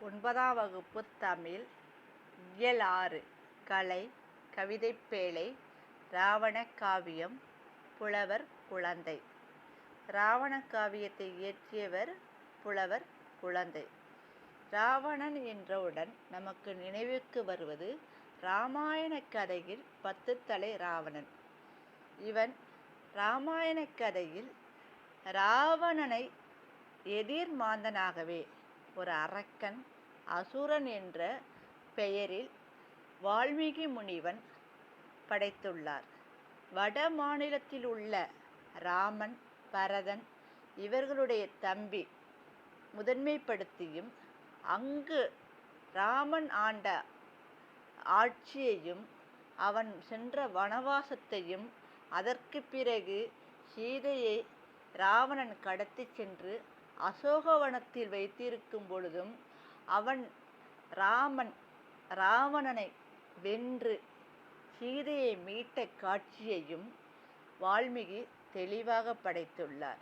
9ஆம் வகுப்பு தமிழ் இயல் 6 கலை கவிதைப்பேழை இராவண காவியம் புலவர் குழந்தை. இராவண காவியத்தை இயற்றியவர் புலவர் குழந்தை. இராவணன் என்றவுடன் நமக்கு நினைவுக்கு வருவது இராமாயண கதையில் 10 தலை இராவணன். இவன் இராமாயண கதையில் இராவணனை எதிர் மாந்தனாகவே ஒரு அரக்கன் அசுரன் என்ற பெயரில் வால்மீகி முனிவன் படைத்துள்ளார். வட மாநிலத்தில் உள்ள ராமன், பரதன் இவர்களுடைய தம்பி முதன்மைப்படுத்தியும் அங்கு ராமன் ஆண்ட ஆட்சியையும் அவன் சென்ற வனவாசத்தையும் அதற்கு பிறகு சீதையை இராவணன் கடத்தி சென்று அசோகவனத்தில் வைத்திருக்கும் பொழுதும் அவன் இராவணனை வென்று சீதையை மீட்ட காட்சியையும் வால்மீகி தெளிவாக படைத்துள்ளார்.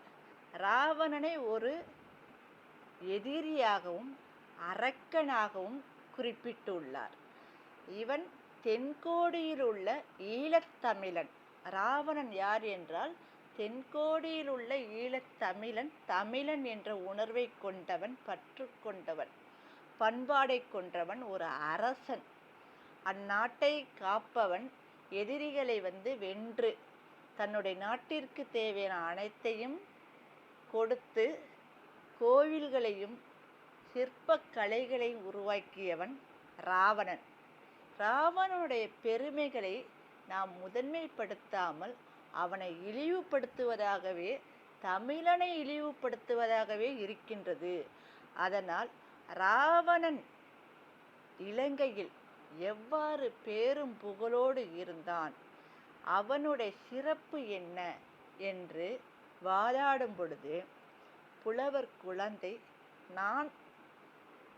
இராவணனை ஒரு எதிரியாகவும் அரக்கனாகவும் குறிப்பிட்டுள்ளார். இவன் தென்கோடியில் உள்ள ஈழத்தமிழன். இராவணன் யார் என்றால் தென்கோடியில் உள்ள ஈழத்தமிழன், தமிழன் என்ற உணர்வை கொண்டவன், பற்று கொண்டவன், பண்பாடை கொண்டவன், ஒரு அரசன், அந்நாட்டை காப்பவன், எதிரிகளை வென்று தன்னுடைய நாட்டிற்கு தேவையான அனைத்தையும் கொடுத்து கோவில்களையும் சிற்ப கலைகளையும் உருவாக்கியவன் இராவணன். இராவணனுடைய பெருமைகளை நாம் முதன்மைப்படுத்தாமல் அவனை இழிவுபடுத்துவதாகவே, தமிழனை இழிவுபடுத்துவதாகவே இருக்கின்றது. அதனால் இராவணன் இலங்கையில் எவ்வாறு பேரும் புகழோடு இருந்தான், அவனுடைய சிறப்பு என்ன என்று வாதாடும் பொழுது புலவர் குழந்தை நான்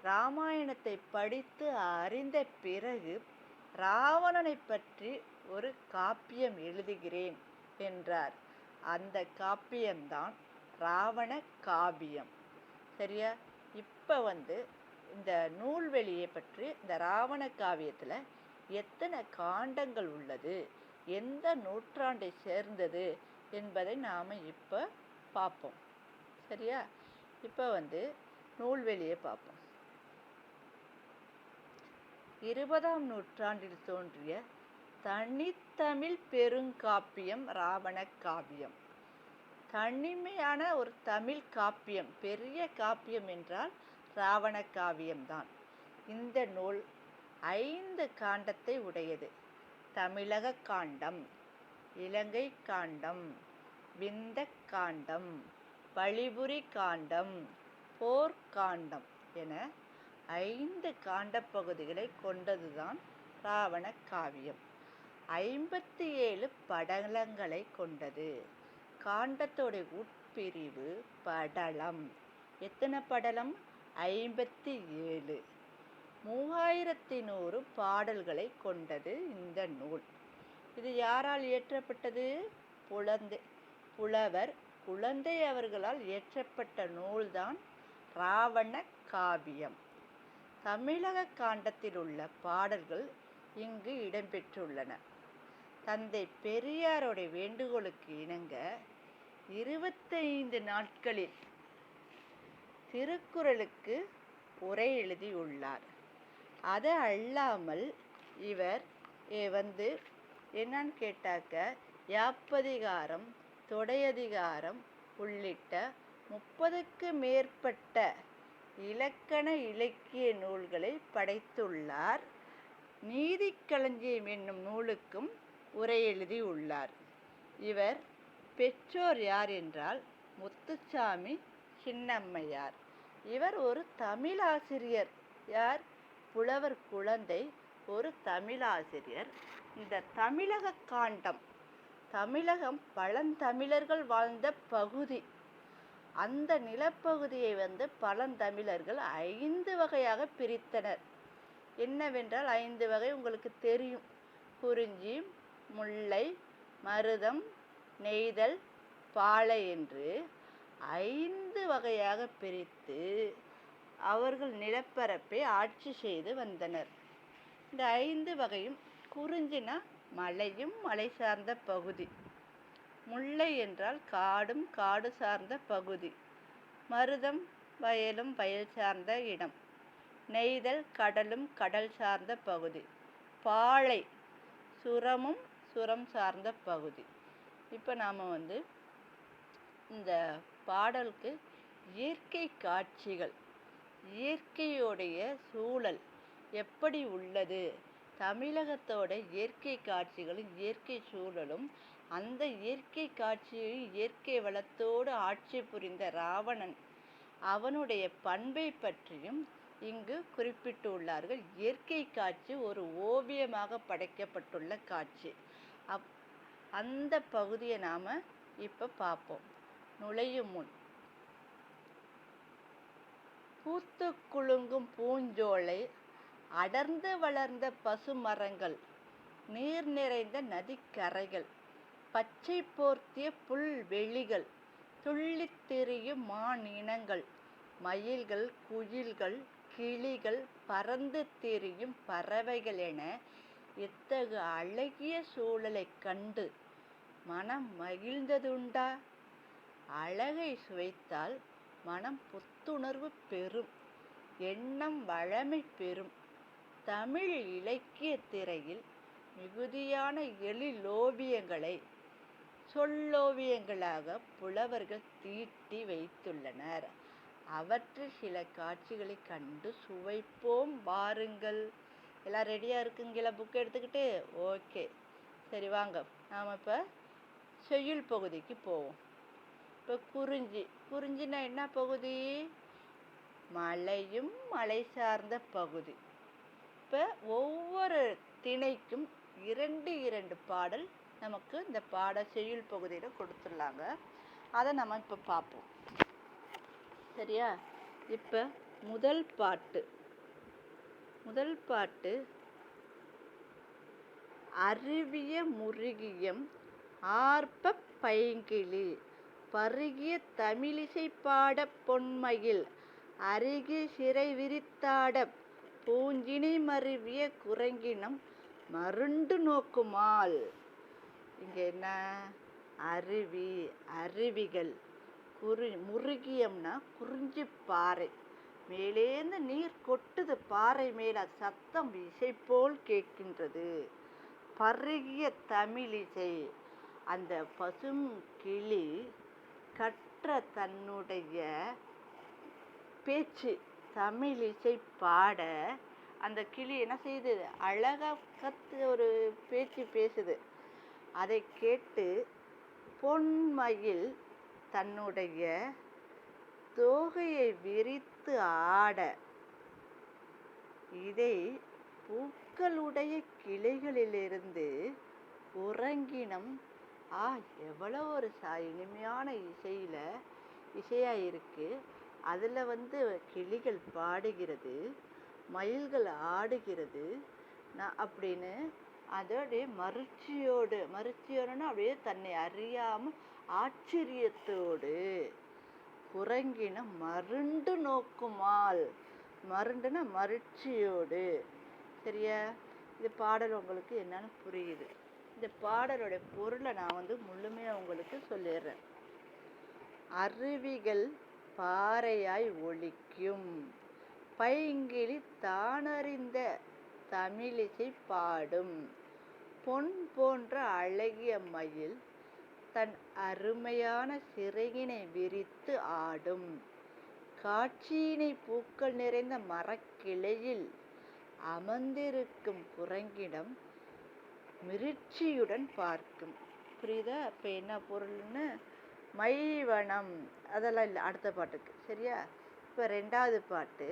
இராமாயணத்தை படித்து அறிந்த பிறகு இராவணனை பற்றி ஒரு காப்பியம் எழுதுகிறேன் என்றார். அந்த காப்பியம்தான் இராவண காவியம். சரியா? இப்போ இந்த நூல்வெளியை பற்றி, இந்த இராவண காவியத்தில் எத்தனை காண்டங்கள் உள்ளது, எந்த நூற்றாண்டை சேர்ந்தது என்பதை நாம் இப்போ பார்ப்போம். சரியா? இப்போ நூல்வெளியை பார்ப்போம். 20ஆம் நூற்றாண்டில் தோன்றிய தனித்தமிழ் பெருங்காப்பியம் இராவண காவியம். தனிமையான ஒரு தமிழ் காப்பியம், பெரிய காப்பியம் என்றால் இராவண காவியம்தான். இந்த நூல் 5 காண்டத்தை உடையது. தமிழக காண்டம், இலங்கை காண்டம், விந்த காண்டம், பழிபுரி காண்டம், போர்க்காண்டம் என 5 காண்ட பகுதிகளை கொண்டதுதான் இராவண காவியம். 57 படலங்களை கொண்டது. காண்டத்தோட உட்பிரிவு படலம். எத்தனை படலம்? 57. 3100 பாடல்களை கொண்டது இந்த நூல். இது யாரால் இயற்றப்பட்டது? புலவர் குழந்தை அவர்களால் இயற்றப்பட்ட நூல்தான் இராவண காவியம். தமிழக காண்டத்தில் உள்ள பாடல்கள் இங்கு இடம்பெற்றுள்ளன. தந்தை பெரியாருடைய வேண்டுகோளுக்கு இணங்க 25 நாட்களில் திருக்குறளுக்கு உரை எழுதியுள்ளார். அது அல்லாமல் இவர் என்னன்னு கேட்டாக்க யாப்பதிகாரம், தொடையதிகாரம் உள்ளிட்ட 30க்கு மேற்பட்ட இலக்கண இலக்கிய நூல்களை படைத்துள்ளார். நீதிக்களஞ்சியம் என்னும் நூலுக்கும் உரை எழுதியுள்ளார். இவர் பெற்றோர் யார் என்றால் முத்துசாமி சின்னம்மையார். இவர் ஒரு தமிழாசிரியர். யார்? புலவர் குழந்தை ஒரு தமிழாசிரியர். இந்த தமிழக காண்டம், தமிழகம் பழந்தமிழர்கள் வாழ்ந்த பகுதி. அந்த நிலப்பகுதியை பழந்தமிழர்கள் 5 வகையாக பிரித்தனர். என்னவென்றால் 5 வகை உங்களுக்கு தெரியும். குறிஞ்சி, முல்லை, மருதம், நெய்தல், பாலை என்று 5 வகையாக பிரித்து அவர்கள் நிலப்பரப்பை ஆட்சி செய்து வந்தனர். இந்த 5 வகையும் குறிஞ்சினா மலையும் மலை சார்ந்த பகுதி, முல்லை என்றால் காடும் காடு சார்ந்த பகுதி, மருதம் வயலும் வயல் சார்ந்த இடம், நெய்தல் கடலும் கடல் சார்ந்த பகுதி, பாலை சுரமும் சுரம் சார்ந்த பகுதி. இப்போ நாம் இந்த பாடலுக்கு இயற்கை காட்சிகள், இயற்கையோடைய சூழல் எப்படி உள்ளது, தமிழகத்தோட இயற்கை காட்சிகளும் இயற்கை சூழலும், அந்த இயற்கை காட்சியையும் இயற்கை வளத்தோடு ஆட்சி புரிந்த ராவணன் அவனுடைய பண்பை பற்றியும் இங்கு குறிப்பிட்டுள்ளார்கள். இயற்கை காட்சி ஒரு ஓவியமாக படைக்கப்பட்டுள்ள காட்சி. அந்த பகுதியை நாம் இப்போ பார்ப்போம். நுழையும் முன் பூத்து குலுங்கும் பூஞ்சோலை, அடர்ந்து வளர்ந்த பசுமரங்கள், நீர் நிறைந்த நதிக்கரைகள், பச்சை போர்த்திய புல்வெளிகள், துள்ளித் திரியும் மான் இனங்கள், மயில்கள், குயில்கள், கிளிகள், பறந்து திரியும் பறவைகள் என இத்தகு அழகிய சூழலை கண்டு மனம் மகிழ்ந்ததுண்டா? அழகை சுவைத்தால் மனம் புத்துணர்வு பெறும், எண்ணம் வளமை பெறும். தமிழ் இலக்கிய திரையில் மிகுதியான எழிலோவியங்களை சொல்லோவியங்களாக புலவர்கள் தீட்டி வைத்துள்ளனர். அவற்றில் சில காட்சிகளை கண்டு சுவைப்போம் வாருங்கள். எல்லாம் ரெடியாக இருக்குங்களா? புக் எடுத்துக்கிட்டு? ஓகே, சரி வாங்க நாம் இப்போ செய்யுள் பகுதிக்கு போவோம். இப்போ குறிஞ்சினா என்ன பகுதி? மலையும் மலை சார்ந்த பகுதி. இப்போ ஒவ்வொரு திணைக்கும் 2 பாடல் நமக்கு இந்த செய்யுள் பகுதியில் கொடுத்துடலாங்க. அதை நம்ம இப்போ பார்ப்போம். சரியா? இப்போ முதல் பாட்டு அருவிய முருகியம் ஆர்ப்ப பைங்கிளி, பருகிய தமிழிசை பாட பொன்மயில், அருகில் சிறை விரித்தாட பூஞ்சினை மருவிய குரங்கினம் மருண்டு நோக்குமால். இங்கே என்ன? அருவிகள். முருகியம்னா குறிஞ்சி பாறை, மேலேந்து நீர் கொட்டுது பாறை மேல, சத்தம் இசை போல் கேட்கின்றது. பருகிய தமிழிசை, அந்த பசும் கிளி கற்ற தன்னுடைய பேச்சு தமிழிசை பாட, அந்த கிளி என்ன செய்யுது? அழகா ஒரு பேச்சு பேசுது. அதை கேட்டு பொன்மயில் தன்னுடைய தோகையை விரித்து ஆட, இதை பூக்களுடைய கிளைகளிலிருந்து குரங்கினம் எவ்வளோ ஒரு இனிமையான இசையாக இருக்கு. அதில் கிளிகள் பாடுகிறது, மயில்கள் ஆடுகிறது அப்படின்னு அதோடைய மருட்சியோடுன்னா அப்படியே தன்னை அறியாமல் ஆச்சரியத்தோடு குரங்கினம் மருண்டு நோக்குமால். மருண்டுனா மருட்சியோடு. சரியா? இந்த பாடல் உங்களுக்கு என்னன்னு புரியுது? இந்த பாடலோட பொருளை நான் முழுமையாக உங்களுக்கு சொல்லிடுறேன். அருவிகள் பாறையாய் ஒலிக்கும், பைங்கிளி தானறிந்த தமிழிசை பாடும், பொன் போன்ற அழகிய மயில் தன் அருமையான சிறகினை விரித்து ஆடும், காட்சியினை பூக்கள் நிறைந்த மரக்கிளையில் அமர்ந்திருக்கும் குரங்கிடம் மிருட்சியுடன் பார்க்கும். புரியுதா? இப்போ என்ன பொருள்னு? மைவனம் அதெல்லாம் இல்லை அடுத்த பாட்டுக்கு. சரியா? இப்போ 2வது பாட்டு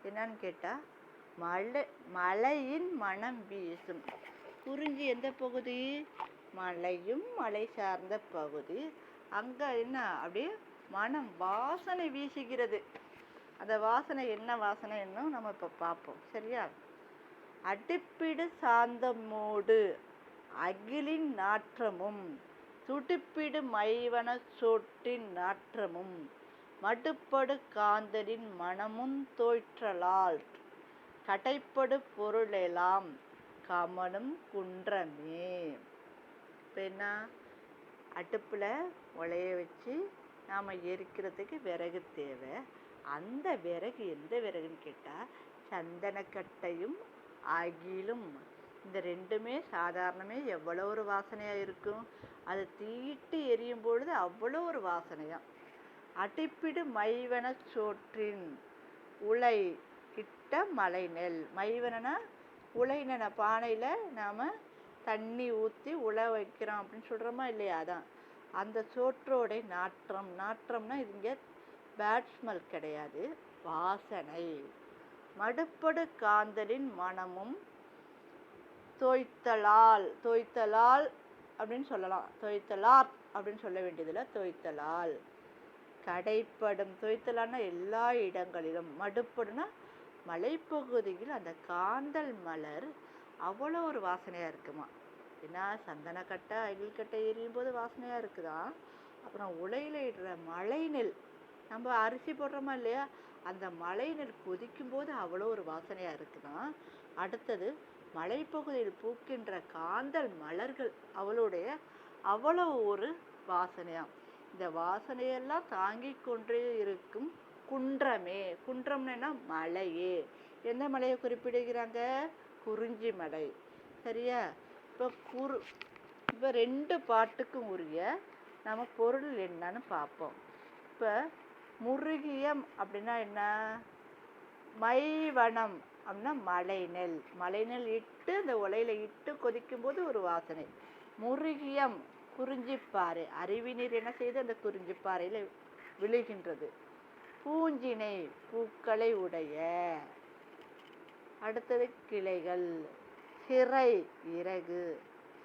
என்னன்னு கேட்டால், மலையின் மனம் வீசும். குறிஞ்சி எந்த பகுதி? மலையும் மலை சார்ந்த பகுதி. அங்கே என்ன? அப்படியே மனம் வாசனை வீசுகிறது. அந்த வாசனை என்ன வாசனை என்னும் நம்ம இப்போ பார்ப்போம். சரியா? அடுப்பிடு சாந்தமோடு அகிலின் நாற்றமும், துடுப்பிடு மைவன சோட்டின் நாற்றமும், மடுப்படு காந்தலின் மனமும் தோய்ற்றலால் கடைப்படு பொருளெல்லாம் கமலும் குன்றமே. இப்போ என்ன, அடுப்பில் உலைய வச்சு நாம் எரிக்கிறதுக்கு விறகு தேவை. அந்த விறகு எந்த விறகுன்னு கேட்டால் சந்தனக்கட்டையும் அகிலும். இந்த ரெண்டுமே சாதாரணமே எவ்வளோ ஒரு வாசனையாக இருக்கும். அது தீட்டு எரியும் பொழுது அவ்வளோ ஒரு வாசனையாக. அடிப்பிடு மைவன சோற்றின் உலை இட்ட மலை நெல். மைவனனா உலைன பானையில் நாம் தண்ணி ஊற்றி உலை வைக்கிறோம் அப்படின்னு சொல்கிறோமா இல்லையா, அதான் அந்த சோற்றோடைய நாற்றம். நாற்றம்னா இது இங்கே பேட் ஸ்மெல் கிடையாது, வாசனை. மடுப்படு காந்தலின் மனமும் தோய்த்தலால். தோய்த்தலால் அப்படின்னு சொல்லலாம், தோய்த்தலார் அப்படின்னு சொல்ல வேண்டியதில்லை, தோய்த்தலால். கடைப்படும். தோய்த்தலான்னா எல்லா இடங்களிலும். மடுப்படுனா மலைப்பகுதியில் அந்த காந்தல் மலர் அவ்வளோ ஒரு வாசனையாக இருக்குமா. ஏன்னா சந்தனக்கட்டை அகில்கட்டை எரியும் போது வாசனையாக இருக்குதா. அப்புறம் உலையில் இடுற மழை நெல், நம்ம அரிசி போடுறோமா இல்லையா, அந்த மழை நெல் கொதிக்கும் போது அவ்வளோ ஒரு வாசனையாக இருக்குதான். அடுத்தது மலைப்பகுதியில் பூக்கின்ற காந்தல் மலர்கள் அவளுடைய அவ்வளோ ஒரு வாசனையாக. இந்த வாசனையெல்லாம் தாங்கி கொண்டே இருக்கும் குன்றமே. குன்றம்னா மலையே. எந்த மலையை குறிப்பிடுகிறாங்க, குறிஞ்சி மலை. சரியா. இப்போ ரெண்டு பாட்டுக்கும் உரிய நம்ம பொருள் என்னன்னு பார்ப்போம். இப்போ முருகியம் அப்படின்னா என்ன, மைவனம் அப்படின்னா மலை நெல். மலை நெல் இட்டு அந்த உலையில இட்டு கொதிக்கும் போது ஒரு வாசனை. முருகியம் குறிஞ்சிப்பாறை. அருவி நீர் என்ன செய்து அந்த குறிஞ்சிப்பாறையில் விழுகின்றது. பூஞ்சினை பூக்களை உடைய. அடுத்தது கிளைகள். சிறை இறகு.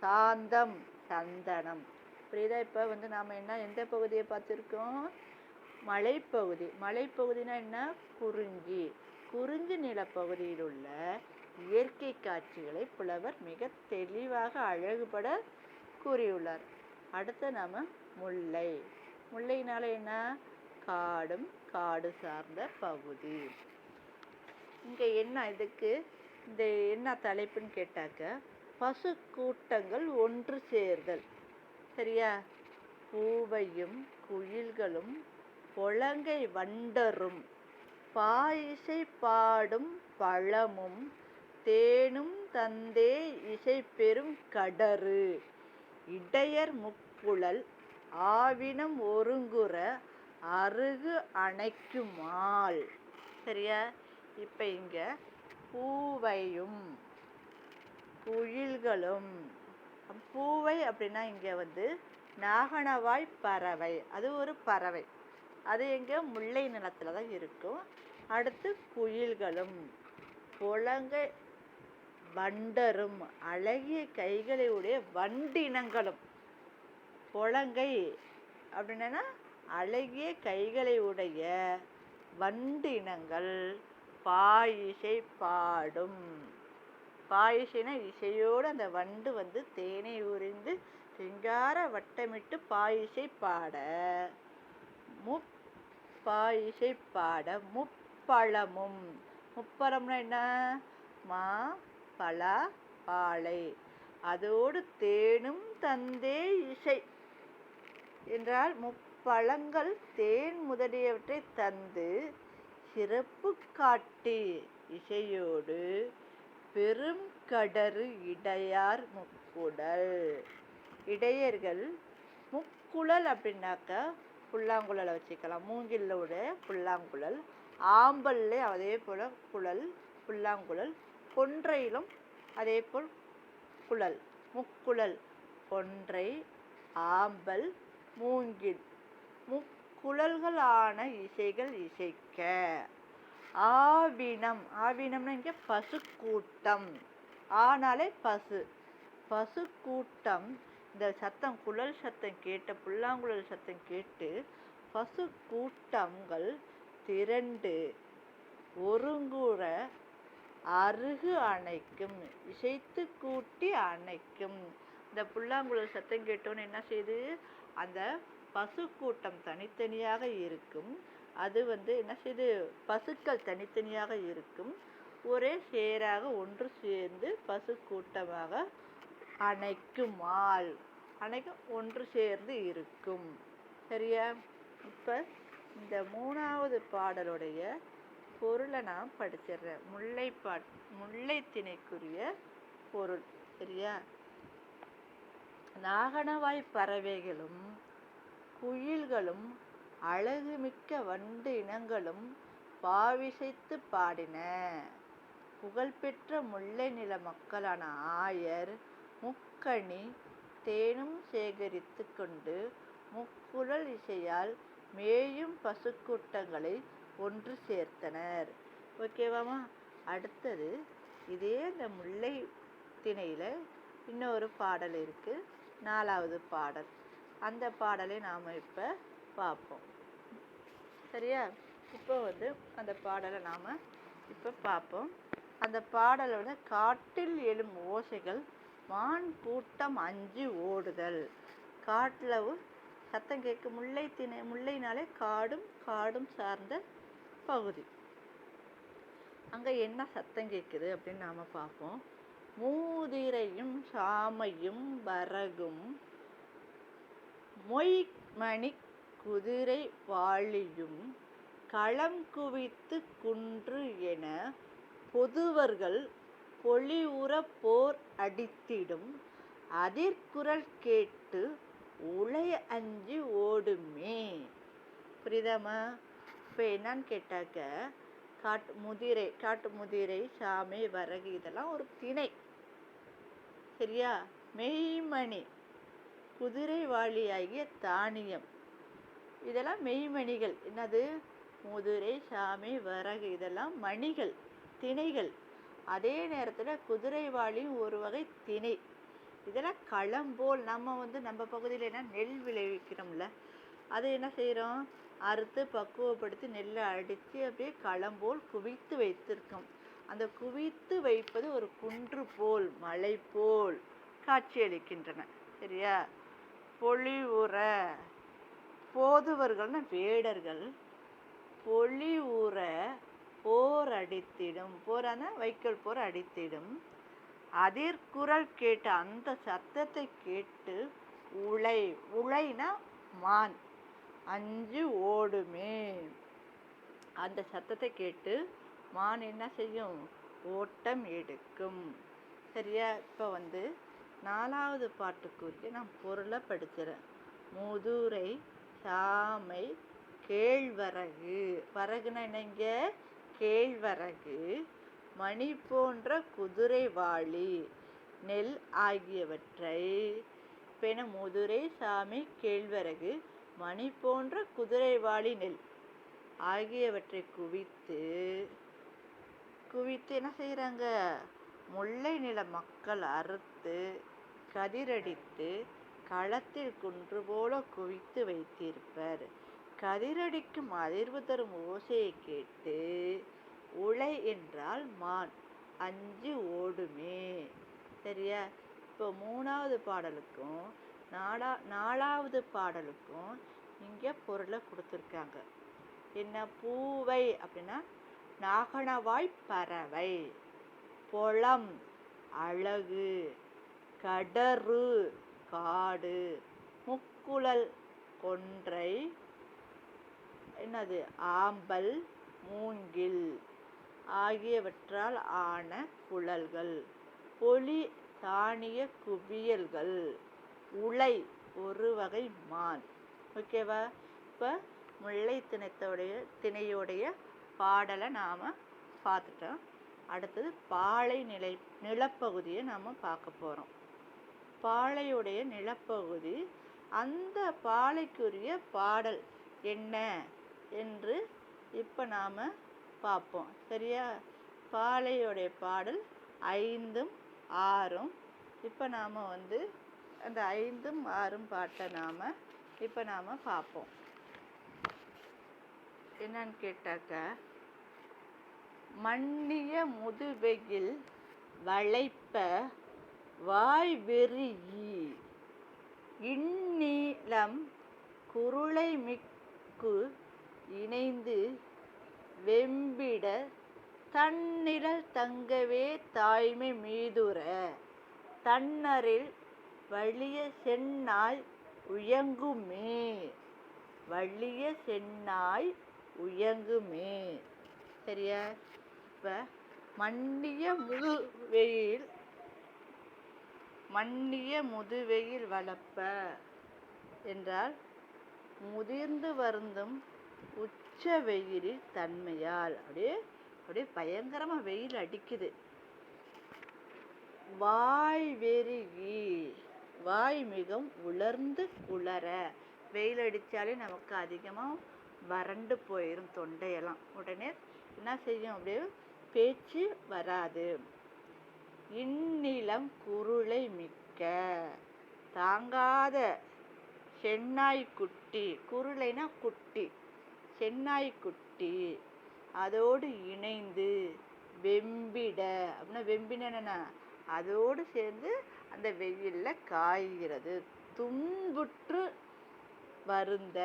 சாந்தம் சந்தனம். புரியுதா. இப்போ நாம் என்ன எந்த பகுதியை பார்த்துருக்கோம், மலைப்பகுதி. மலைப்பகுதினா என்ன, குறிஞ்சி. குறிஞ்சி நிலப்பகுதியில் உள்ள இயற்கை காட்சிகளை புலவர் மிக தெளிவாக அழகுபட கூறியுள்ளார். அடுத்து நாம் முல்லை. முல்லைனால என்ன, காடும் காடு சார்ந்த பகுதி. இங்கே என்ன இதுக்கு இந்த என்ன தலைப்புன்னு கேட்டாக்க, பசு கூட்டங்கள் ஒன்று சேர்தல். சரியா. பூவையும் குயில்களும் பொலங்கை வண்டரும் பாயிசை பாடும் பழமும் தேனும் தந்தே இசை பெரும் கடறு இடையர் முக்குழல் ஆவினம் ஒருங்குற அருகு அணைக்குமால். சரியா. இப்போ இங்கே பூவையும் குயில்களும். பூவை அப்படின்னா இங்கே நாகனவாய் பறவை, அது ஒரு பறவை. அது எங்கே, முல்லை நிலத்தில் தான் இருக்கும். அடுத்து குயில்களும் பொலங்கை வண்டரும் அழகிய கைகளை உடைய வண்டினங்களும். பொலங்கை அப்படின்னா அழகிய கைகளை உடைய வண்டினங்கள் பாயிசை பாடும். பாயிசைனா இசையோடு அந்த வண்டு தேனை உறிந்து சிங்கார வட்டமிட்டு பாயிசை பாட. பாயிசை பாட முப்பழமும். முப்பழம்னா என்ன, மா பலா பாலை. அதோடு தேனும் தந்தே இசை என்றால் முப்பழங்கள் தேன் முதலியவற்றை தந்து சிறப்பு காட்டி இசையோடு பெரும் கடறு இடையார் முக்குழல். இடையர்கள் முக்குழல் அப்படின்னாக்க புல்லாங்குழலை வச்சுக்கலாம். மூங்கிலோட புல்லாங்குழல். ஆம்பல்ல அதே போல் குழல் புல்லாங்குழல். கொன்றையிலும் அதே போல் குழல் முக்குழல். கொன்றை ஆம்பல் மூங்கில் முக்குழல்களான இசைகள் இசைக்க. ஆவினம். ஆவினம்னா இங்கே பசு கூட்டம். ஆனாலே பசு. பசு கூட்டம். இந்த சத்தம் குழல் சத்தம் கேட்ட புல்லாங்குழல் சத்தம் கேட்டு பசு கூட்டங்கள் திரண்டு ஒருங்குற அருகு அணைக்கும். இசைத்து கூட்டி அணைக்கும். இந்த புல்லாங்குழல் சத்தம் கேட்டோன்னு என்ன செய்யுது, அந்த பசு கூட்டம் தனித்தனியாக இருக்கும். அது என்ன செய்யுது, பசுக்கள் தனித்தனியாக இருக்கும், ஒரே சேராக ஒன்று சேர்ந்து பசு கூட்டமாக அணைக்கும் ஒன்று சேர்ந்து இருக்கும். சரியா? இப்போ இந்த 3வது பாடலுடைய பொருளை நான் படிச்சிடுறேன். முல்லைத்திணைக்குரிய பொருள். சரியா? நாகனவாய் பறவைகளும் குயில்களும் அழகுமிக்க வண்டு இனங்களும் பாவிசைத்து பாடின. புகழ்பெற்ற முல்லை நில மக்களான ஆயர் முக்கணி தேனும் சேகரித்து கொண்டு முக்குழல் இசையால் மேயும் பசுக்கூட்டங்களை ஒன்று சேர்த்தனர். ஓகேவாமா? அடுத்தது இதே இந்த முல்லை திணையில் இன்னொரு பாடல் இருக்கு, 4வது பாடல். அந்த பாடலை நாம் இப்போ பார்ப்போம். சரியா? இப்போ அந்த பாடலை நாம் இப்போ பார்ப்போம். அந்த பாடலோட காட்டில் எழும் ஓசைகள் மான் கூட்டம் அஞ்சு ஓடுதல். காட்டில் சத்தம் கேட்கும். முல்லைனாலே காடும் சார்ந்த பகுதி. அங்கே என்ன சத்தம் கேட்குது அப்படின்னு நாம் பார்ப்போம். மூதிரையும் சாமையும் வரகும் மொய்மணி குதிரை வாளியும் களம் குவித்து குன்று என பொதுவர்கள் பொலிவுற போர் அடித்திடும் அதிர்குரல் கேட்டு உளைய அஞ்சு ஓடுமே. புரியுதாமா? இப்போ என்னன்னு கேட்டாக்க, காட்டு முதிரை சாமை வரகு இதெல்லாம் ஒரு திணை. சரியா? மெய்மணி குதிரை வாளியாகிய தானியம் இதெல்லாம் மெய்மணிகள். என்னது? முதிரை சாமை வரகு இதெல்லாம் மணிகள், திணைகள். அதே நேரத்தில் குதிரைவாளியும் ஒரு வகை திணை. இதெல்லாம் களம்போல் நம்ம பகுதியில் என்ன நெல் விளைவிக்கிறோம்ல, அது என்ன செய்கிறோம், அறுத்து பக்குவப்படுத்தி நெல்லை அடித்து அப்படியே களம்போல் குவித்து வைத்திருக்கோம். அந்த குவித்து வைப்பது ஒரு குன்று போல் மலை போல் காட்சியளிக்கின்றன. சரியா? பொலிவுற போதுவர்கள்னா வேடர்கள், பொலிவுற போர் அடித்திடும். போரான வைக்கோல் போர் அடித்திடும். அதிர்குரல் கேட்டு அந்த சத்தத்தை கேட்டு உளைனா மான் அஞ்சு ஓடுமே. அந்த சத்தத்தை கேட்டு மான் என்ன செய்யும்? ஓட்டம் எடுக்கும். சரியா? இப்போ 4வது பாட்டுக்குரிய நான் பொருளை படிச்சிடறேன். முதுரை சாமை கேழ்வரகு. வரகுனா என்னங்க? கேழ்வரகு மணி போன்ற குதிரை வாளி நெல் ஆகியவற்றை முதுரை சாமை கேழ்வரகு மணி போன்ற குதிரை வாளி நெல் ஆகியவற்றை குவித்து என்ன செய்கிறாங்க? முல்லை நில மக்கள் அறுத்து கதிரடித்து களத்தில் குன்று போல குவித்து வைத்திருப்பர். கதிரடிக்கும் அதிர்வு தரும் ஓசையை கேட்டு உளை என்றால் மான் அஞ்சு ஓடுமே. சரியா? இப்போ 3வது பாடலுக்கும் 4வது பாடலுக்கும் இங்கே பொருளை கொடுத்துருக்காங்க. என்ன? பூவை அப்படின்னா நாகனவாய் பறவை, பொலம் அழகு, கடறு காடு, முக்குழல் கொன்றை, என்னது ஆம்பல் மூங்கில் ஆகியவற்றால் ஆன குழல்கள், பொலி தானிய குவியல்கள், உளை ஒரு வகை மான். ஓகேவா? இப்போ முல்லை திணையோடைய பாடலை நாம் பார்த்துட்டோம். அடுத்தது பாலை நிலப்பகுதியை நாம் பார்க்க போகிறோம். பாலையுடைய நிலப்பகுதி, அந்த பாலைக்குரிய பாடல் என்ன என்று இப்போ நாம் பார்ப்போம். சரியா? பாலையுடைய பாடல் 5ம் 6ம். இப்போ நாம் அந்த 5ம் 6ம் பாட்டை இப்போ நாம் பார்ப்போம். என்னன்னு கேட்டாக்க, மன்னிய முதுவெயில் வளைப்ப வாய் வெறியி இந்நீளம் குருளை மிக்கு இணைந்து வெம்பிட தன்னிழல் தங்கவே தாய்மை மீதுற தன்னரில் வலிய செந்நாய் உயங்குமே. வலிய செந்நாய் உயங்குமே. சரியா? இப்போ மன்னிய முதுவெயில் வளப்ப என்றால் முதிர்ந்து வருந்தும் உச்ச வெயிலில் தன்மையால் அப்படியே பயங்கரமாக வெயில் அடிக்குது. வாய் வெறுகி வாய் மிகவும் உலர்ந்து குளற வெயில் அடித்தாலே நமக்கு அதிகமாக வறண்டு போயிடும் தொண்டையெல்லாம். உடனே என்ன செய்யும்? அப்படியே பேச்சு வராது. இந்நிலம் குருளை மிக்க தாங்காத செந்நாய்க்குட்டி, குருளைனா குட்டி, செந்நாய்க்குட்டி அதோடு இணைந்து வெம்பிட அப்படின்னா வெம்பினா அதோடு சேர்ந்து அந்த வெயிலில் காய்கிறது. துன்புற்று வருந்த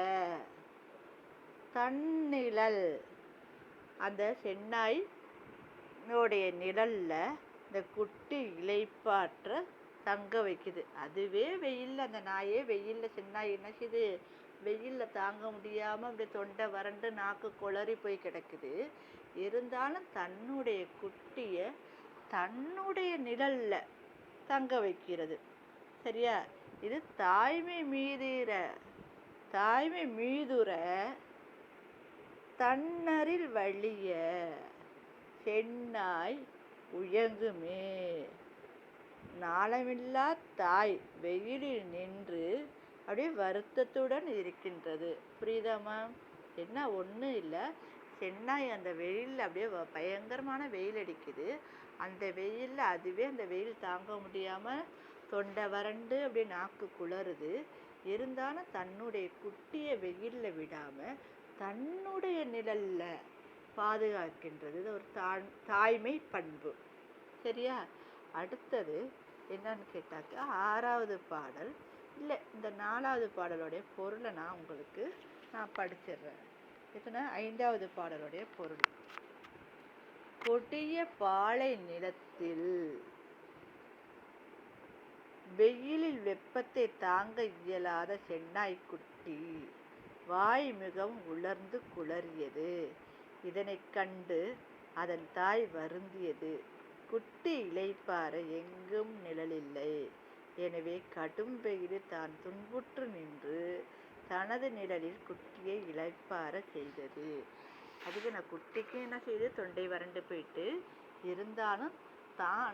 தன்னிழல் அந்த செந்நாயோடைய நிழலில் இந்த குட்டி இளைப்பாற்ற தங்க வைக்குது. அதுவே வெயிலில் அந்த நாயே வெயிலில் செந்நாய் என்ன செய்யுது? வெயிலில் தாங்க முடியாமல் அப்படியே தொண்டை வறண்டு நாக்கு குளறி போய் கிடக்குது. இருந்தாலும் தன்னுடைய குட்டியை தன்னுடைய நிழலில் தங்க வைக்கிறது. சரியா? இது தாய்மை மீதுற தன்னரில் வலிய செந்நாய் உயங்குமே. நாளமில்லா தாய் வெயிலில் நின்று அப்படியே வருத்தத்துடன் இருக்கின்றது. புரியுதாம்மா? என்ன ஒன்றும் இல்லை, செந்நாய் அந்த வெயிலில் அப்படியே பயங்கரமான வெயில் அடிக்குது. அந்த வெயிலில் அதுவே அந்த வெயில் தாங்க முடியாமல் தொண்டை வறண்டு அப்படியே நாக்கு குளறுது. இருந்தாலும் தன்னுடைய குட்டியை வெயிலில் விடாமல் தன்னுடைய நிழலில் பாதுகாக்கின்றது. இது ஒரு தாய்மை பண்பு. சரியா? அடுத்தது என்னன்னு கேட்டாக்க 6வது பாடல் இல்லை, இந்த 4வது பாடலுடைய பொருளை நான் படிச்சிடுறேன். இதுனா 5வது பாடலுடைய பொருள். கொடிய பாலை நிலத்தில் வெயிலில் வெப்பத்தை தாங்க இயலாத செந்நாய்க்குட்டி வாய் மிகவும் உலர்ந்து குளறியது. இதனை கண்டு அதன் தாய் வருந்தியது. குட்டி இளைப்பாற எங்கும் நிழலில்லை. எனவே கடும் வெயிலில் தான் துன்புற்று நின்று தனது நிழலில் குட்டியை இளைப்பாற செய்தது. அதுக்கு நான் குட்டிக்கு என்ன செய்யுது? தொண்டை வறண்டு போயிட்டு இருந்தாலும்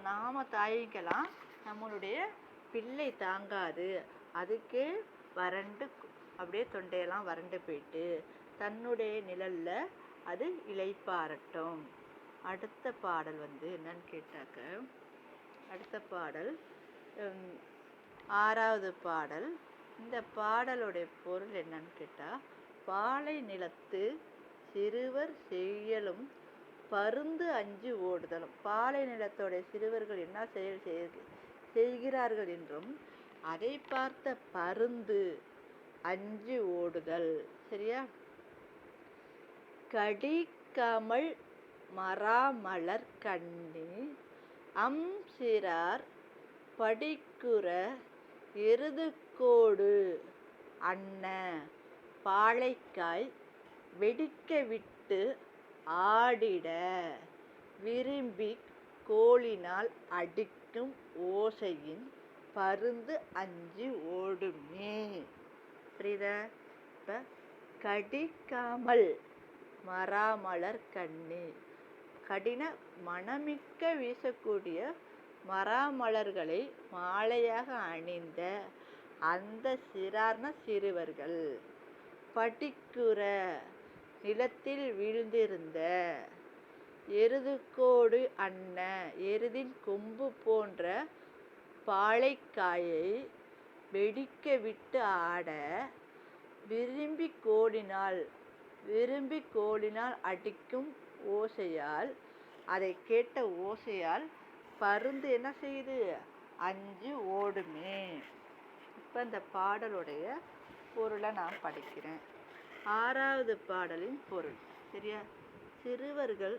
நாம தாய்க்கெல்லாம் நம்மளுடைய பிள்ளை தாங்காது. அதுக்கே வறண்டு அப்படியே தொண்டையெல்லாம் வறண்டு போயிட்டு தன்னுடைய நிழலில் அது இளைப்பாறட்டும். அடுத்த பாடல் என்னன்னு கேட்டாக்க, அடுத்த பாடல் 6வது பாடல். இந்த பாடலுடைய பொருள் என்னன்னு கேட்டால், பாலை நிலத்து சிறுவர் செய்யலும் பருந்து அஞ்சு ஓடுதலும். பாலை நிலத்தோடைய சிறுவர்கள் என்ன செய்கிறார்கள் என்றும் அதை பார்த்த பருந்து அஞ்சு ஓடுதல். சரியா? கடிகமல் மராமலர் கண்ணி சிறார் படிக்குற எருதுகோடு அன்ன பாளைக்காய் வெடிக்க விட்டு ஆடிட விரும்பி கோலினால் அடிக்கும் ஓசையின் பருந்து அஞ்சு ஓடுமே. புரியுதா? இப்போ கடிக்காமல் மராமலர் கண்ணி, கடின மணமிக்க வீசக்கூடிய மராமலர்களை மாலையாக அணிந்த அந்த சிறுவர்கள், படிக்குற நிலத்தில் வீழ்ந்திருந்த எருதுகோடு அன்ன எருதின் கொம்பு போன்ற பாளைக்காயை வெடிக்க விட்டு ஆட விரும்பி கோலினால் அடிக்கும் ஓசையால், அதை கேட்ட ஓசையால் பருந்து என்ன செய்யுது? அஞ்சு ஓடுமே. இப்போ இந்த பாடலுடைய பொருளை நான் படிக்கிறேன். ஆறாவது பாடலின் பொருள். சரியா? சிறுவர்கள்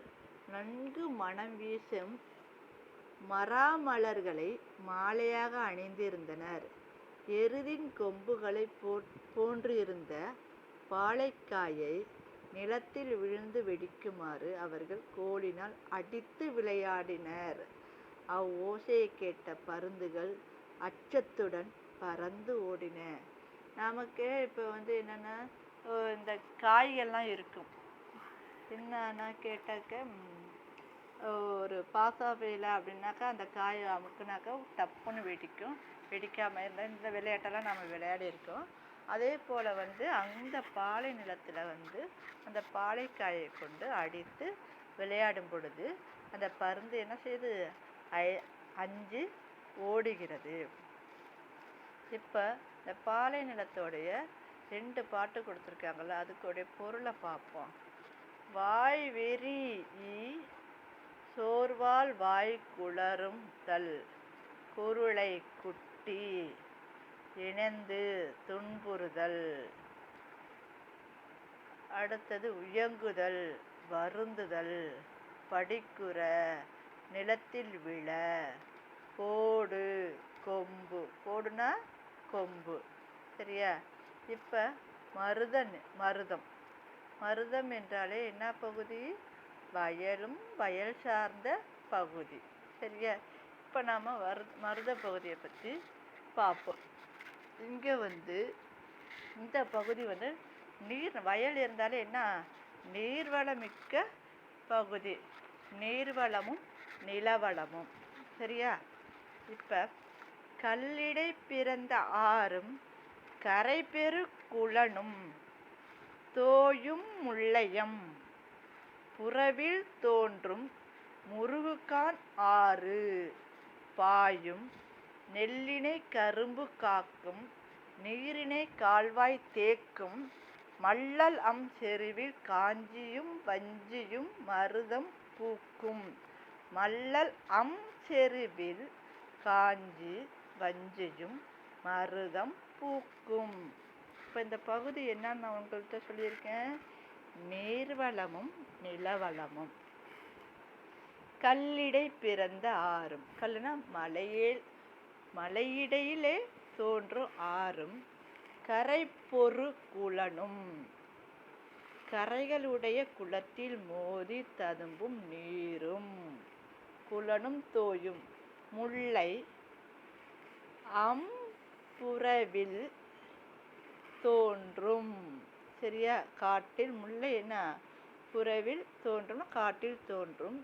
நன்கு மனம் வீசும் மராமலர்களை மாலையாக அணிந்திருந்தனர். எருதின் கொம்புகளை போன்றிருந்த பாலைக்காயை நிலத்தில் விழுந்து வெடிக்குமாறு அவர்கள் கோலினால் அடித்து விளையாடினர். அவ்வோசையை கேட்ட பருந்துகள் அச்சத்துடன் பறந்து ஓடின. நமக்கு இப்போ என்னென்னா இந்த காய்கள்லாம் இருக்கும். என்னன்னா கேட்டாக்க ஒரு பாசாவையில் அப்படின்னாக்கா அந்த காயை அமுக்குனாக்கா டப்புன்னு வெடிக்கும். வெடிக்காமல் இருந்தால் இந்த விளையாட்டெல்லாம் நம்ம விளையாடி இருக்கோம். அதே போல் அந்த பாலை நிலத்தில் அந்த பாலைக்காயை கொண்டு அடித்து விளையாடும் பொழுது அந்த பருந்து என்ன செய்யுது? அஞ்சு ஓடுகிறது. இப்போ இந்த பாலை நிலத்தோடைய 2 பாட்டு கொடுத்துருக்காங்கல்ல, அதுக்குடைய பொருளை பார்ப்போம். வாய் வெறி சோர்வால் வாய் குளறும் தல் குருளை குட்டி இணைந்து துன்புறுதல். அடுத்தது உயங்குதல் வருந்துதல் படிக்குற நிலத்தில் விழ கோடு கொம்பு. கோடுனா கொம்பு. சரியா? இப்போ மருதம். மருதம் என்றாலே என்ன பகுதி? வயலும் வயல் சார்ந்த பகுதி. சரியா? இப்போ நாம் மருத பகுதியை பற்றி பார்ப்போம். இங்கே இந்த பகுதி நீர் வயல் இருந்தாலே என்ன? நீர்வளமிக்க பகுதி. நீர்வளமும் நிலவளமும். சரியா? இப்போ கல்லிடை பிறந்த ஆறும் கரைபெரு குளனும் தோயும் முல்லையம் புறவில் தோன்றும் முருகுகான் ஆறு பாயும் நெல்லினை கரும்பு காக்கும் நீரினை கால்வாய் தேக்கும் மல்லல் செருவில் காஞ்சியும் வஞ்சியும் மருதம் பூக்கும். மல்லல் செருவில் காஞ்சி வஞ்சியும் மருதம் பூக்கும். இப்போ இந்த பகுதி என்னன்னு நான் உங்கள்கிட்ட சொல்லியிருக்கேன். நீர்வளமும் நிலவளமும். கல்லிடை பிறந்த ஆறும். கல்லுனா மலையிடையிலே தோன்றும் ஆறும் கரைபொரு குளனும். கரைகளுடைய குளத்தில் மோதி ததும்பும் நீரும். குளனும் தோயும். முல்லை புறவில் தோன்றும். சரியா? காட்டில் முல்லை என்ன? புறவில் தோன்றும், காட்டில் தோன்றும்.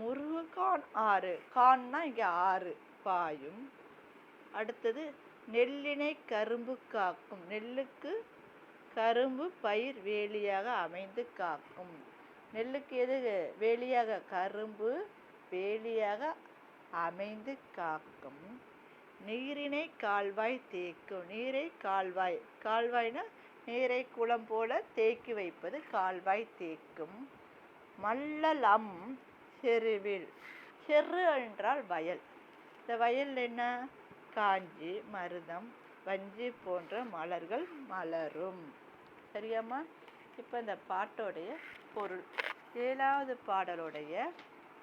முருகுகான் ஆறு. கான்னா இங்கே ஆறு பாயும். அடுத்தது நெல்லினை கரும்பு காக்கும். நெல்லுக்கு கரும்பு பயிர் வேலியாக அமைந்து காக்கும். நெல்லுக்கு எது வேலியாக? கரும்பு வேலியாக அமைந்து காக்கும். நீரினை கால்வாய் தேக்கும். நீரை கால்வாய்னா நீரை குளம் போல தேக்கி வைப்பது கால்வாய் தேக்கும். மல்லலம் செருவில். செரு என்றால் வயல். இந்த வயல் என்ன? காஞ்சி மருதம் வஞ்சி போன்ற மலர்கள் மலரும். சரியாம்மா? இப்போ இந்த பாட்டோடைய பொருள். 7வது பாடலுடைய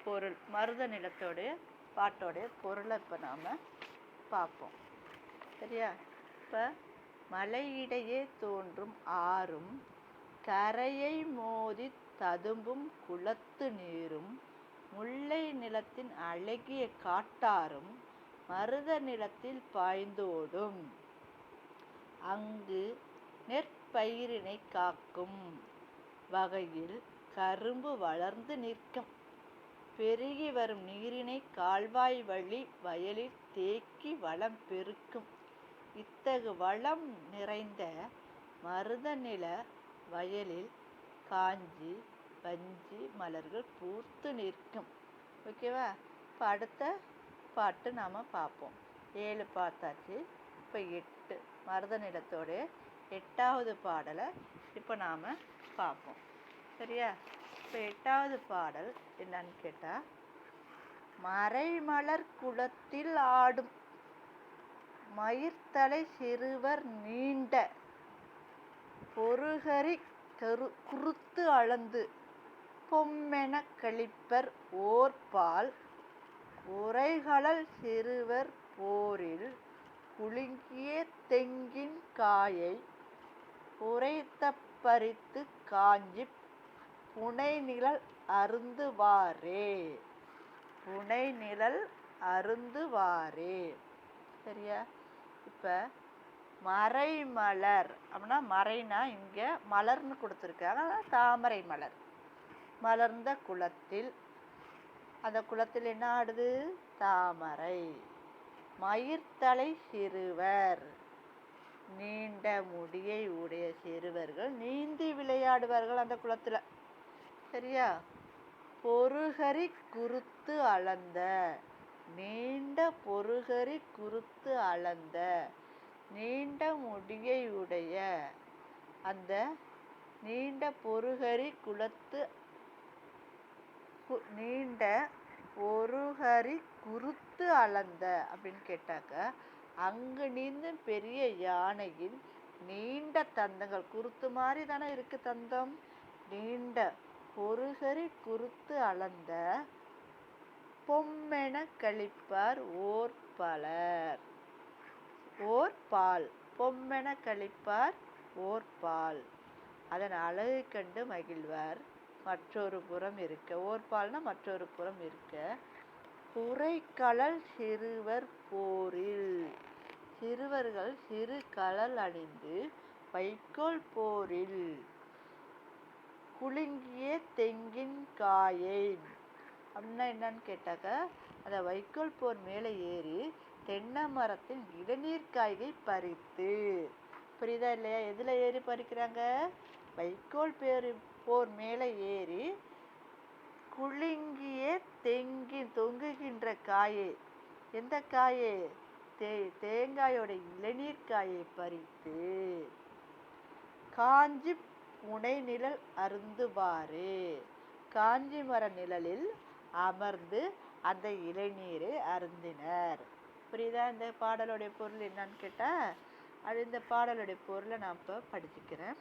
பொருள். மருத நிலத்தோடைய பாட்டோடைய பொருளை இப்போ நாம் பார்ப்போம். சரியா? இப்போ மலையிடையே தோன்றும் ஆறும் கரையை மோதி ததும்பும் குளத்து நீரும் முல்லை நிலத்தின் அழகிய காட்டாரும் மருத நிலத்தில் பாய்ந்தோடும். அங்கு நெற்பயிரினை காக்கும் வகையில் கரும்பு வளர்ந்து நிற்கும். பெருகி வரும் நீரினை கால்வாய் வழி வயலில் தேக்கி வளம் பெருக்கும். இத்தகு வளம் நிறைந்த மருத நில வயலில் காஞ்சி வஞ்சி மலர்கள் பூத்து நிற்கும். ஓகேவா? இப்போ அடுத்த பாட்டு நாம் பார்ப்போம். 7 பார்த்தாச்சு. இப்போ 8 மருத நிலத்தோடைய 8வது பாடலை இப்போ நாம் பார்ப்போம். சரியா? இப்போ 8வது பாடல் என்னன்னு கேட்டால், மறைமலர் குளத்தில் ஆடும் மயிர்த்தலை சிறுவர் நீண்ட பொருகரி குருத்து அளந்து பொம்மெனக் கழிப்பர் ஓர்பால் உரைகழல் சிறுவர் போரில் குலுங்கிய தெங்கின் காயை உரைத்தப் பறித்துக் காஞ்சிப் புனைநிழல் அருந்துவாரே. புனைநிழல் அருந்துவாரே. சரியா? இப்போ மறைமலர் அப்படின்னா மறைனா இங்கே மலர்னு கொடுத்துருக்காங்க. தாமரை மலர் மலர்ந்த குளத்தில், அந்த குளத்தில் என்ன ஆடுது? தாமரை. மயிர்த்தலை சிறுவர், நீண்ட முடியை உடைய சிறுவர்கள் நீந்தி விளையாடுவார்கள் அந்த குளத்தில். சரியா? பொருகரி குருத்து அளந்த, நீண்ட பொருகரி குருத்து அளந்த, நீண்ட முடியை உடைய, அந்த நீண்ட பொருகரி குளத்து நீண்ட பொருகரி குருத்து அளந்த அப்படின்னு கேட்டாக்க, அங்கு நீந்தும் பெரிய யானையின் நீண்ட தந்தங்கள், குருத்து மாதிரி தானே இருக்கு தந்தம், நீண்ட பொருகரி குருத்து அளந்த பொம்மென கழிப்பார் ஓர்பலர். ஓர்பால், பொம்மென கழிப்பார் ஓர்பால், அதன் அழகு கண்டு மகிழ்வார் மற்றொரு புறம் இருக்க. ஓர்பால்னா மற்றொரு புறம் இருக்க. புரைகழல் சிறுவர் போரில், சிறுவர்கள் சிறு கழல் அணிந்து வைக்கோல் போரில் குலுங்கிய தெங்கின் காயை அப்படின்னா என்னன்னு கேட்டாக்க, அந்த வைக்கோல் போர் மேலே ஏறி தென்னை மரத்தின் இளநீர் காய்கை பறித்து. புரியுதா இல்லையா? எதில் ஏறி பறிக்கிறாங்க? வைக்கோல் போர் மேலே ஏறி குலுங்கிய தெங்கின், தொங்குகின்ற காயை, எந்த காயை? தேங்காயோட இளநீர் காயை பறித்து காஞ்சி புனை நிழல் அருந்துவாரே. காஞ்சி மர நிழலில் அமர்ந்து அந்த இளநீரை அருந்தினர். புரியுதா? இந்த பாடலுடைய பொருள் என்னன்னு கேட்டால், அது இந்த பாடலுடைய பொருளை நான் இப்போ படிச்சுக்கிறேன்.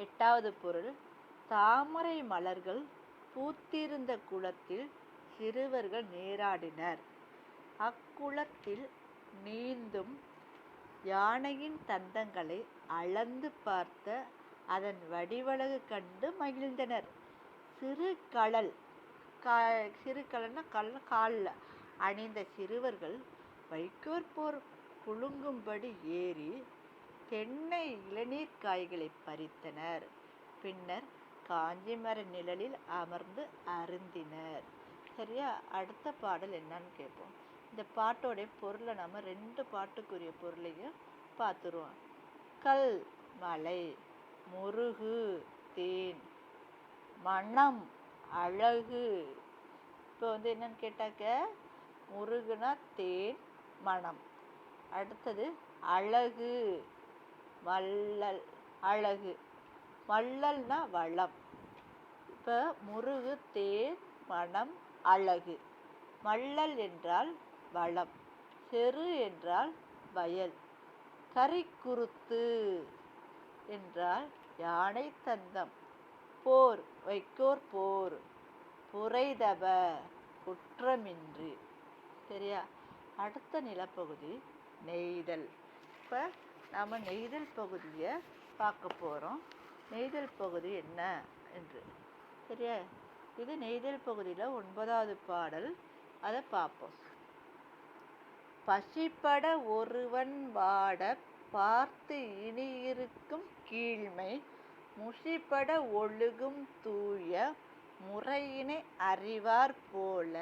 8வது பொருள், தாமரை மலர்கள் பூத்திருந்த குளத்தில் சிறுவர்கள் நீராடினர். அக்குளத்தில் நீந்தும் யானையின் தந்தங்களை அளந்து பார்த்த அதன் வடிவழகு கண்டு மகிழ்ந்தனர். சிறு கழல், சிறு கழல்னா காலில் அணிந்த சிறுவர்கள் வைக்கோற் போர் குலுங்கும்படி ஏறி தென்னை இளநீர் காய்களை பறித்தனர். பின்னர் காஞ்சி மர நிழலில் அமர்ந்து அருந்தினர். சரியா? அடுத்த பாடல் என்னன்னு கேட்போம். இந்த பாட்டோடைய பொருளை நம்ம 2 பாட்டுக்குரிய பொருளையும் பார்த்துருவோம். கல் மலை, முருகு தேன், மனம் அழகு. இப்போ என்னன்னு கேட்டாக்க, முருகுனா தேன், மனம். அடுத்தது அழகு, வள்ளல், அழகு. வள்ளல்னா வளம். இப்போ முருகு தேன் மனம் அழகு. வள்ளல் என்றால் வளம், செரு என்றால் வயல், கரிக்குருத்து என்றால் யானை தந்தம், போர் வைக்கோர் போர், புரைதப குற்றமின்றி. சரியா? அடுத்த நிலப்பகுதி நெய்தல். இப்போ நாம் நெய்தல் பகுதியை பார்க்க போகிறோம். நெய்தல் பகுதி என்ன என்று. சரியா? இது நெய்தல் பகுதியில் 9வது பாடல். அதை பார்ப்போம். பசிப்பட ஒருவன் வாட பார்த்து இனியிருக்கும் கீழ்மை, முசிப்பட ஒழுகும் தூய முறையினை அறிவார் போல,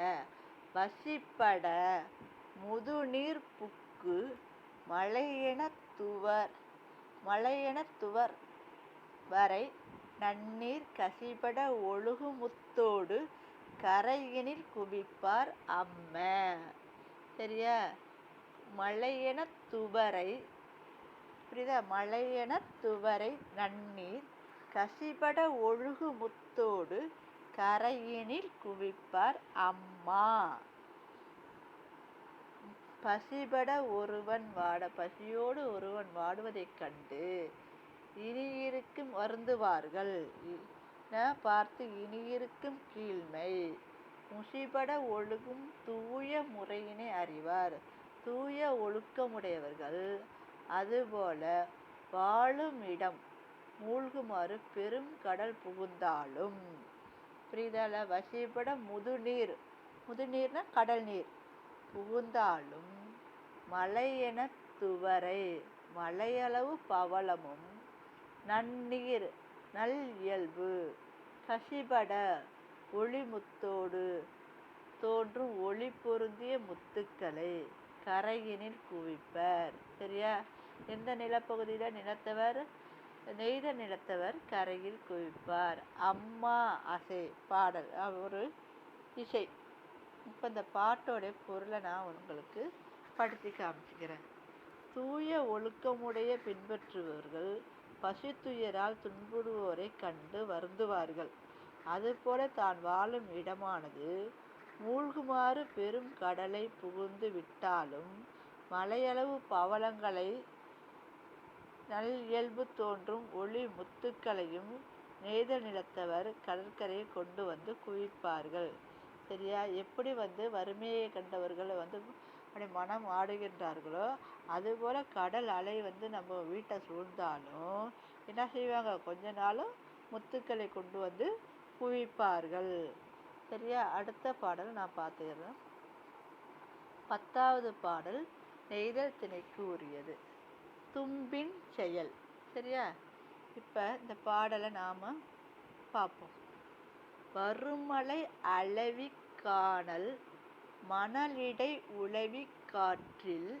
வசிப்பட முதுநீர் புக்கு மலையெனத் துவர் வரை நன்னீர் கசிபட ஒழுகுமுத்தோடு கரையினில் குவிப்பார் அம்ம. சரியா? மலையெனத் துவரை, புரியுதா? மலையெனத் துவரை நன்னீர் கசிபட ஒழுகுமுத்தோடு கரையினில் குவிப்பார் அம்மா. பசிபட ஒருவன் வாட, பசியோடு ஒருவன் வாடுவதைக் கண்டு இனியிருக்கும் வருந்துவார்கள். பார்த்து இனியிருக்கும் கீழ்மை. முசிபட ஒழுகும் தூய முறையினை அறிவார். தூய ஒழுக்கமுடையவர்கள். அதுபோல வாழும் இடம் மூழ்குமாறு பெரும் கடல் புகுந்தாலும். புரியுதால? வசிபட முதுநீர், முதுநீர்னா கடல் நீர், புகுந்தாலும் மலையென துவரை, மலையளவு பவளமும் நன்னீர் நல் இயல்பு கசிபட ஒளிமுத்தோடு தோன்றும் ஒளி பொருந்திய முத்துக்களை கரையினில் குவிப்பர். சரியா? எந்த நிலப்பகுதியில் நிலத்தவர்? நெய்த நிலத்தவர் கரையில் குவிப்பார். அம்மா அசை பாடல் ஒரு இசை. இப்போ இந்த பாட்டோடைய பொருளை நான் உங்களுக்கு படுத்தி காமிச்சுக்கிறேன். தூய ஒழுக்கமுடைய பின்பற்றுபவர்கள் பசித்துயரால் துன்புறுவோரை கண்டு வருந்துவார்கள். அதுபோல தான் வாழும் இடமானது மூழ்குமாறு பெரும் கடலை புகுந்து விட்டாலும் மலையளவு பவளங்களை நல் இயல்பு தோன்றும் ஒளி முத்துக்களையும் நெய்த நிலத்தவர் கடற்கரையை கொண்டு வந்து குவிப்பார்கள். சரியா? எப்படி வறுமையை கண்டவர்கள் அப்படி மனம் ஆடுகின்றார்களோ அதுபோல் கடல் அலை நம்ம வீட்டை சூழ்ந்தாலும் என்ன செய்வாங்க? கொஞ்ச நாளும் முத்துக்களை கொண்டு வந்து குவிப்பார்கள். சரியா? அடுத்த பாடல் நான் பார்த்துக்கிறேன். 10வது பாடல் நெய்தல் திணைக்கு உரியது. தும்பின் செயல். சரியா? இப்போ இந்த பாடலை நாம் பார்ப்போம். வருமலை அளவி காணல் மணலிடை உளவி காற்றில்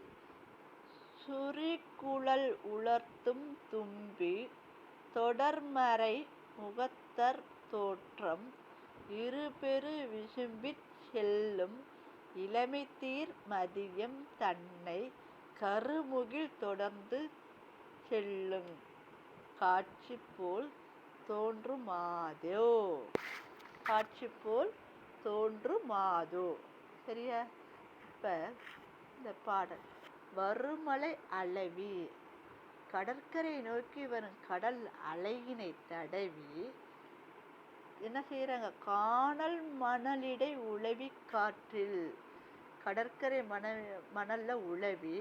சுரிகுழல் உலர்த்தும் தும்பி தொடர்மறை முகத்தர் தோற்றம் இருபெரு விசும்பிற் செல்லும் இளமைத்தீர் மதியம் தன்னை கருமுகில் தொடர்ந்து செல்லும் காட்சி போல் தோன்றுமாதோ. காட்சி போல் தோன்றுமாதோ. சரியா? இப்போ இந்த பாடல் வருமலை அளவி, கடற்கரை நோக்கி வரும் கடல் அலையினை தடவி என்ன செய்கிறாங்க? காணல் மணலிடை உளவி காற்றில், கடற்கரை மணல்ல உளவி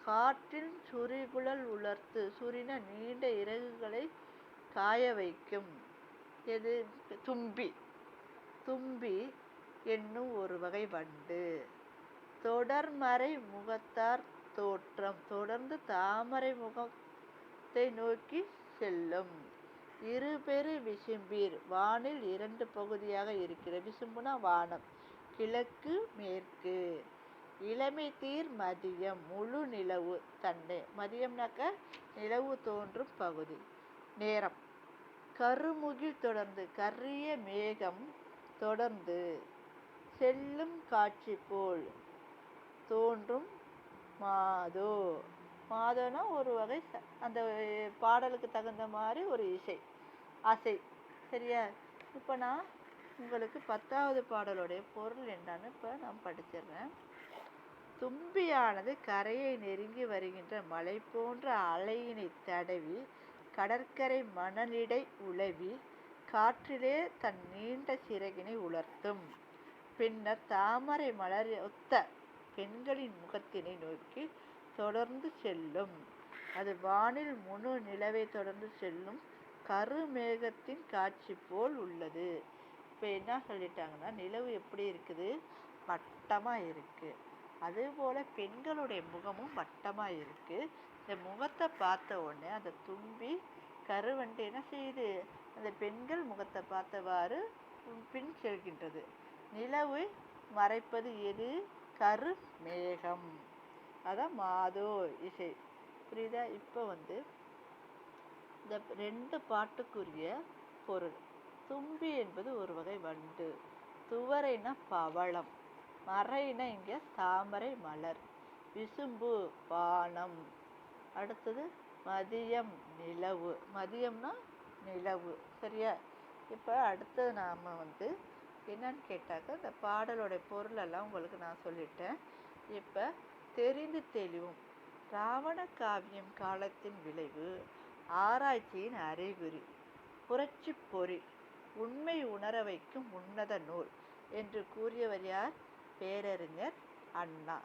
காற்றில் சுரிகுழல் உலர்த்து, சுரின நீண்ட இறகுகளை காய வைக்கும். எது? தும்பி. தும்பி என்னும் ஒரு வகை வண்டு. தொடர்மறை முகத்தார் தோற்றம், தொடர்ந்து தாமரை முகத்தை நோக்கி செல்லும். இருபெரு விசும்பீர், வானில் 2 பகுதியாக இருக்கிற. விசும்புனா வானம், கிழக்கு மேற்கு. இளமை தீர் மதியம், முழு நிலவு தன்னை, மதியம்னாக்க நிலவு தோன்றும் பகுதி நேரம். கருமுகில் தொடர்ந்து, கரிய மேகம் தொடர்ந்து செல்லும் காட்சி போல் தோன்றும் மாதோ. மாதோனா ஒரு வகை அந்த பாடலுக்கு தகுந்த மாதிரி ஒரு இசை, அசை. சரியா? இப்போ நான் உங்களுக்கு 10வது பாடலுடைய பொருள் என்னன்னு இப்போ நான் படிச்சிடுறேன். தும்பியானது கரையை நெருங்கி வருகின்ற மலை போன்ற அலையினை தடவி கடற்கரை மணலிடை உளவி காற்றிலே தன் நீண்ட சிறகினை உலர்த்தும். பின்னர் தாமரை மலர் ஒத்த பெண்களின் முகத்தினை நோக்கி தொடர்ந்து செல்லும். அது வானில் முழு நிலவை தொடர்ந்து செல்லும் கருமேகத்தின் காட்சி போல் உள்ளது. இப்போ என்ன சொல்லிட்டாங்கன்னா, நிலவு எப்படி இருக்குது? வட்டமாக இருக்குது. அதுபோல் பெண்களுடைய முகமும் வட்டமாக இருக்குது. இந்த முகத்தை பார்த்த உடனே அந்த தும்பி கருவண்டு என்ன செய்யுது? அந்த பெண்கள் முகத்தை பார்த்தவாறு பின் செல்கின்றது. நிலவு மறைப்பது எது? கரு மேகம். அதான் மாதோ இசை. புரியுதா? இப்போ இந்த 2 பாட்டுக்குரிய பொருள். தும்பி என்பது ஒரு வகை வண்டு. துவரைனா பவளம். மறைனா இங்கே தாமரை மலர். விசும்பு வானம். அடுத்தது மதியம் நிலவு. மதியம்னா நிலவு. சரியா? இப்போ அடுத்தது நாம் என்னன்னு கேட்டாக்க இந்த பாடலோட பொருளெல்லாம் உங்களுக்கு நான் சொல்லிட்டேன். இப்போ தெரிந்து தெளிவும். ராவண காவியம் காலத்தின் விளைவு ஆராய்ச்சியின் அறிகுறி, புரட்சி பொறி, உண்மை உணர வைக்கும் உன்னத நூல் என்று கூறியவர் யார்? பேரறிஞர் அண்ணா.